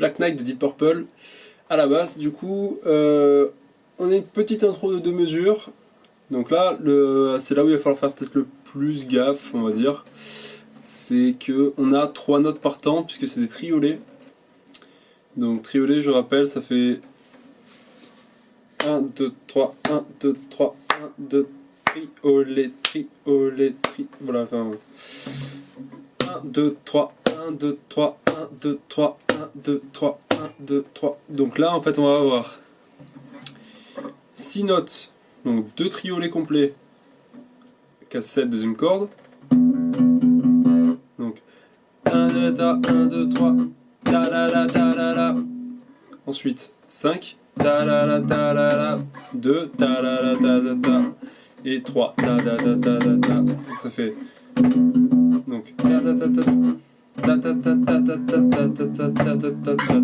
Black Knight de Deep Purple à la basse. Du coup, on a une petite intro de 2 mesures. Donc là, c'est là où il va falloir faire peut-être le plus gaffe, on va dire. C'est que on a 3 notes par temps, puisque c'est des triolets. Donc triolet, je rappelle, ça fait 1, 2, 3, 1, 2, 3, 1, 2, triolet, triolet, voilà, enfin... 1, 2, 3, 1, 2, 3, 1, 2, 3, 1, 2, 3, 1, 2, 3. Donc là, en fait, on va avoir 6 notes, donc 2 triolets complets, casse 7, deuxième corde. Donc 1, 2, 3, 1, 2, 3, ta la la ta la la. Ensuite 5, ta la la ta la la, 2, ta la la ta ta ta, et 3, ta ta ta ta ta ta. Donc ça fait donc ta ta ta ta ta ta ta ta ta ta ta ta ta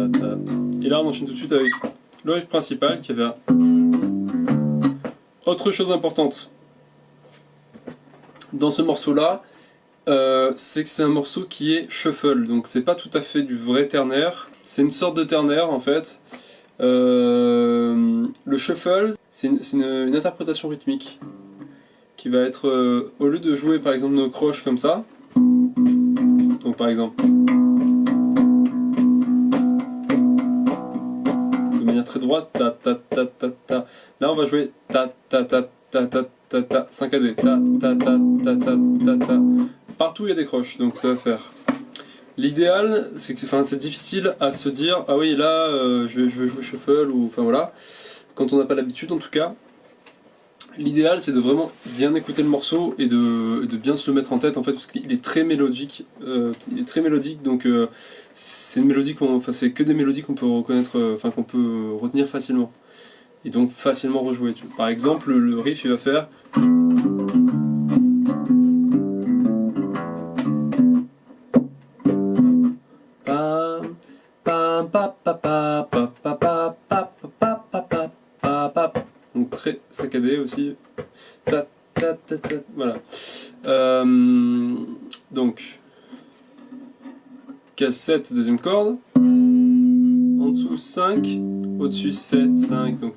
ta. Et là on enchaîne tout de suite avec le riff principal qui avait autre chose importante dans ce morceau là, c'est que c'est un morceau qui est shuffle, donc c'est pas tout à fait du vrai ternaire, c'est une sorte de ternaire en fait. Le shuffle, c'est une interprétation rythmique qui va être, au lieu de jouer par exemple nos croches comme ça, donc par exemple de manière très droite, ta ta ta ta ta, là on va jouer ta ta ta ta ta ta ta, 5 AD, ta ta ta ta ta ta ta, partout il y a des croches, donc ça va faire. L'idéal, c'est que c'est difficile à se dire, ah oui là je vais jouer shuffle, ou enfin voilà, quand on n'a pas l'habitude en tout cas. L'idéal c'est de vraiment bien écouter le morceau et de bien se le mettre en tête en fait, parce qu'il est très mélodique, donc c'est une mélodie c'est que des mélodies qu'on peut reconnaître, enfin qu'on peut retenir facilement et donc facilement rejouer. Par exemple, le riff il va faire pam pam pa pa pa pa pa pa pa pa pa pa pa, donc très saccadé aussi, ta ta ta ta, voilà. Donc casse 7, deuxième corde, en dessous 5, au-dessus 7, 5, donc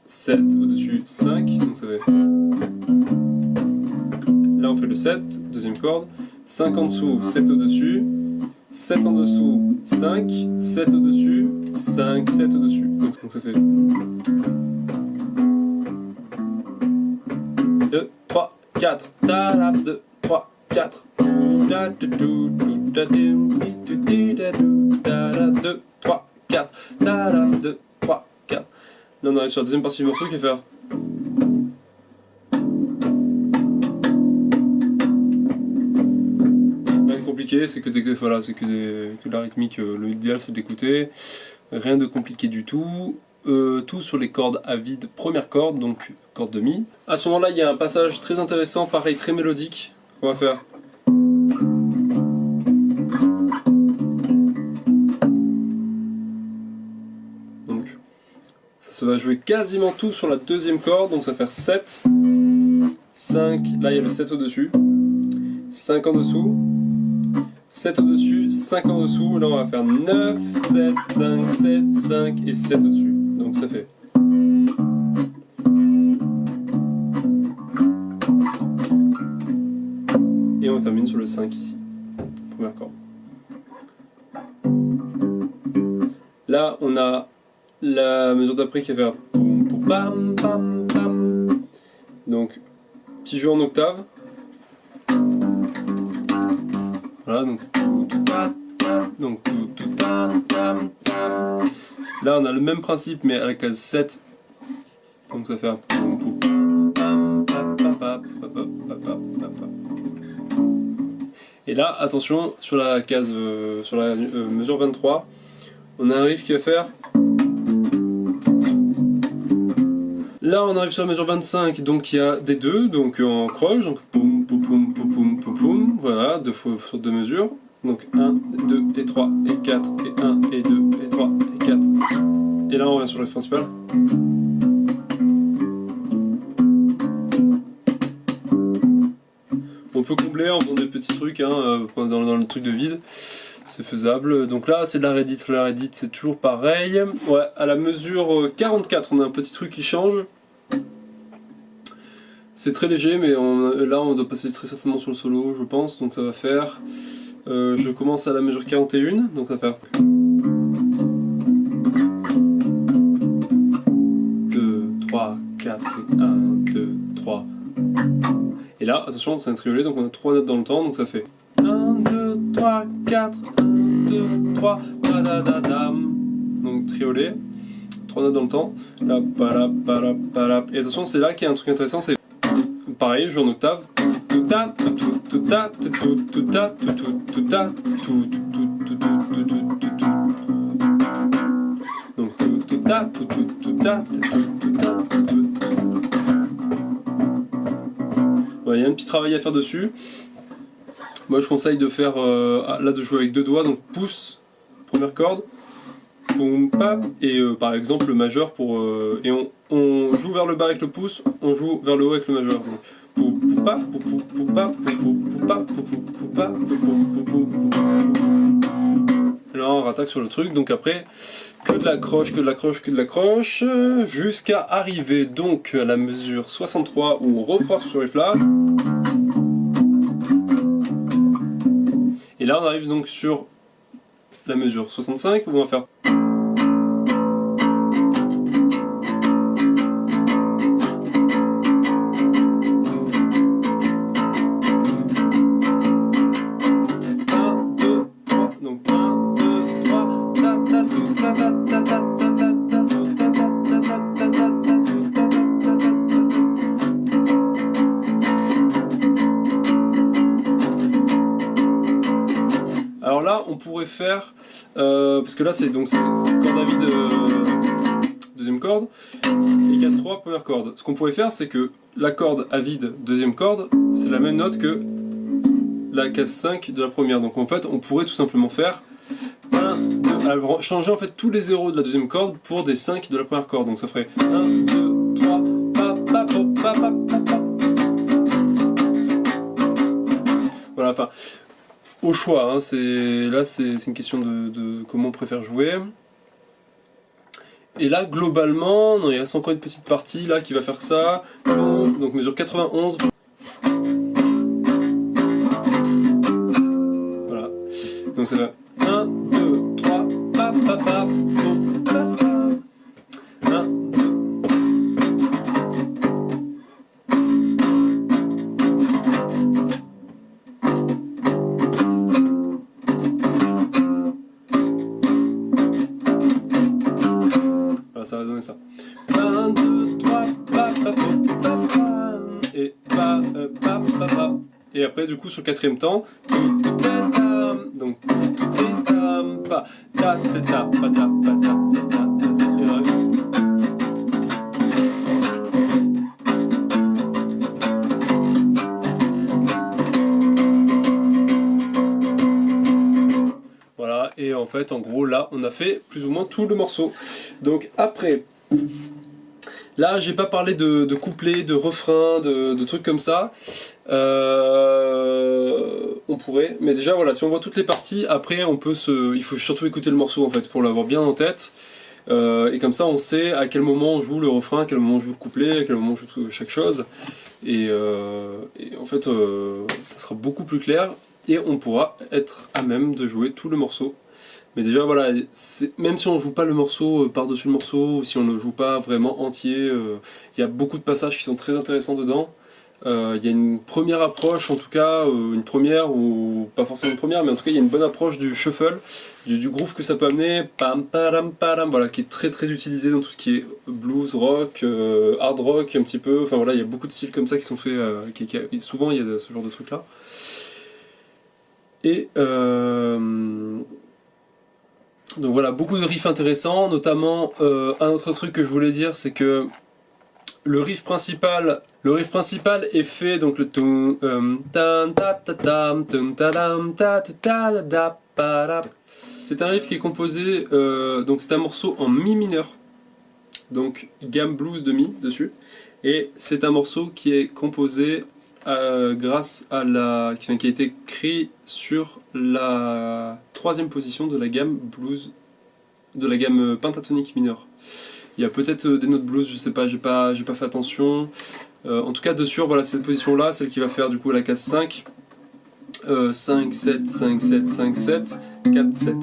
7, au-dessus 5, donc ça fait... Là on fait le 7, deuxième corde, 5 en dessous, 7 au-dessus, 7 en dessous, 5, 7 au-dessus, 5, 7 au-dessus, donc ça fait... 2, 3, 4, 2, 3, 4, 2, 3, 4, 2, 3, 4. Là on arrive sur la deuxième partie du morceau qui va faire... Rien de compliqué, c'est que voilà, c'est que la rythmique, l'idéal c'est d'écouter. Rien de compliqué du tout. Tout sur les cordes à vide, première corde, donc corde de mi. À ce moment-là, il y a un passage très intéressant, pareil, très mélodique, qu'on va faire. Donc, ça se va jouer quasiment tout sur la deuxième corde, donc ça va faire 7, 5, là il y a le 7 au-dessus, 5 en dessous, 7 au-dessus, 5 en dessous, là on va faire 9, 7, 5, 7, 5 et 7 au-dessus. Donc ça fait... Et on termine sur le 5 ici, première corde. Là on a la mesure d'après qui va faire poum, poum, pam, pam, pam. Donc petit jeu en octave. Voilà, donc là on a le même principe mais à la case 7, donc ça fait un... Et là attention, sur la case sur la mesure 23, on a un riff qui va faire... Là on arrive sur la mesure 25, donc il y a des 2, donc en croche, donc poum poum poum poum poum poum poum, voilà, 2 fois sur 2 mesures, donc 1, 2 et 3 et 4 et 1 et 2 et 3 et 4, et là on revient sur le riff principal. peut combler en faisant des petits trucs hein, dans le truc de vide. C'est faisable. Donc là, c'est de la Reddit. La Reddit, c'est toujours pareil. Ouais, à la mesure 44, on a un petit truc qui change. C'est très léger, mais là, on doit passer très certainement sur le solo, je pense. Donc ça va faire... je commence à la mesure 41, donc ça va faire... 2, 3, 4, 1, 2, 3... Et là, attention, c'est un triolet, donc on a 3 notes dans le temps, donc ça fait 1, 2, 3, 4, 1, 2, 3, da-da-da-dam. Donc triolet, 3 notes dans le temps, là, palap, palap, palap. Et attention, c'est là qu'il y a un truc intéressant, c'est pareil, joue en octave. Donc il y a un petit travail à faire dessus. Moi je conseille de faire là de jouer avec 2 doigts, donc pouce, première corde, boum, pap, et par exemple le majeur pour et on joue vers le bas avec le pouce, on joue vers le haut avec le majeur. Là on rattaque sur le truc, donc après que de la croche, que de la croche, que de la croche, jusqu'à arriver donc à la mesure 63 où on repart sur les là. Et là on arrive donc sur la mesure 65 où on va faire... Alors là, on pourrait faire, parce que là c'est corde à vide, deuxième corde, et casse 3, première corde. Ce qu'on pourrait faire, c'est que la corde à vide, deuxième corde, c'est la même note que la casse 5 de la première. Donc en fait, on pourrait tout simplement faire 1, 2, changer en fait tous les zéros de la deuxième corde pour des 5 de la première corde. Donc ça ferait 1, 2, 3, pa, pa, pa, pa, pa, pa, pa. Voilà, enfin... Au choix, hein, là c'est une question de comment on préfère jouer. Et là globalement, non, il reste encore une petite partie là qui va faire ça. Donc mesure 91. Voilà. Donc ça va 1, 2, 3, pa pa pa, pa pa. 1, 2. Ça va donner ça. 1, 2, 3, pa, pa, pa, pa, pa, et pa, pa, pa, pa. Et après, du coup, sur le quatrième temps, donc pa, ta, ta, ta, pa, ta, pa, ta, ta, ta. Voilà, et en fait, en gros, là, on a fait plus ou moins tout le morceau. Donc après, là, j'ai pas parlé de couplets, de refrains, de trucs comme ça. On pourrait, mais déjà, voilà, si on voit toutes les parties, après, il faut surtout écouter le morceau, en fait, pour l'avoir bien en tête. Et comme ça, on sait à quel moment on joue le refrain, à quel moment on joue le couplet, à quel moment on joue chaque chose. Et en fait, ça sera beaucoup plus clair. Et on pourra être à même de jouer tout le morceau. Mais déjà voilà, même si on ne joue pas le morceau par-dessus le morceau, ou si on ne le joue pas vraiment entier, il y a beaucoup de passages qui sont très intéressants dedans. Il y a une première approche, en tout cas, une première, ou pas forcément une première, mais en tout cas il y a une bonne approche du shuffle, du groove que ça peut amener, pam param param, voilà, qui est très très utilisé dans tout ce qui est blues, rock, hard rock un petit peu, enfin voilà, il y a beaucoup de styles comme ça qui sont faits, souvent il y a ce genre de trucs là. Et donc voilà, beaucoup de riffs intéressants, notamment un autre truc que je voulais dire, c'est que le riff principal est fait, donc le c'est un riff qui est composé, donc c'est un morceau en mi mineur, donc gamme blues de mi dessus, et c'est un morceau qui est composé grâce à la, qui a été créé sur la 3e position de la gamme blues, de la gamme pentatonique mineure. Il y a peut-être des notes blues, je sais pas, j'ai pas fait attention. En tout cas, dessus, voilà, cette position-là, celle qui va faire du coup la case 5. 5, 7, 5, 7, 5, 7, 4, 7.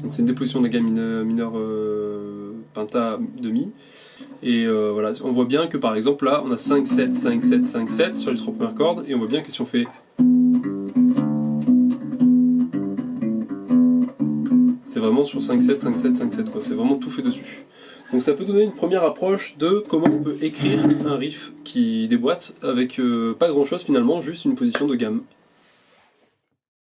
Donc c'est une déposition de la gamme mineure penta demi. Et voilà, on voit bien que par exemple là, on a 5, 7, 5, 7, 5, 7 sur les 3 premières cordes. Et on voit bien que si on fait... C'est vraiment sur 5, 7, 5, 7, 5, 7, quoi. C'est vraiment tout fait dessus. Donc ça peut donner une première approche de comment on peut écrire un riff qui déboîte avec pas grand chose finalement, juste une position de gamme.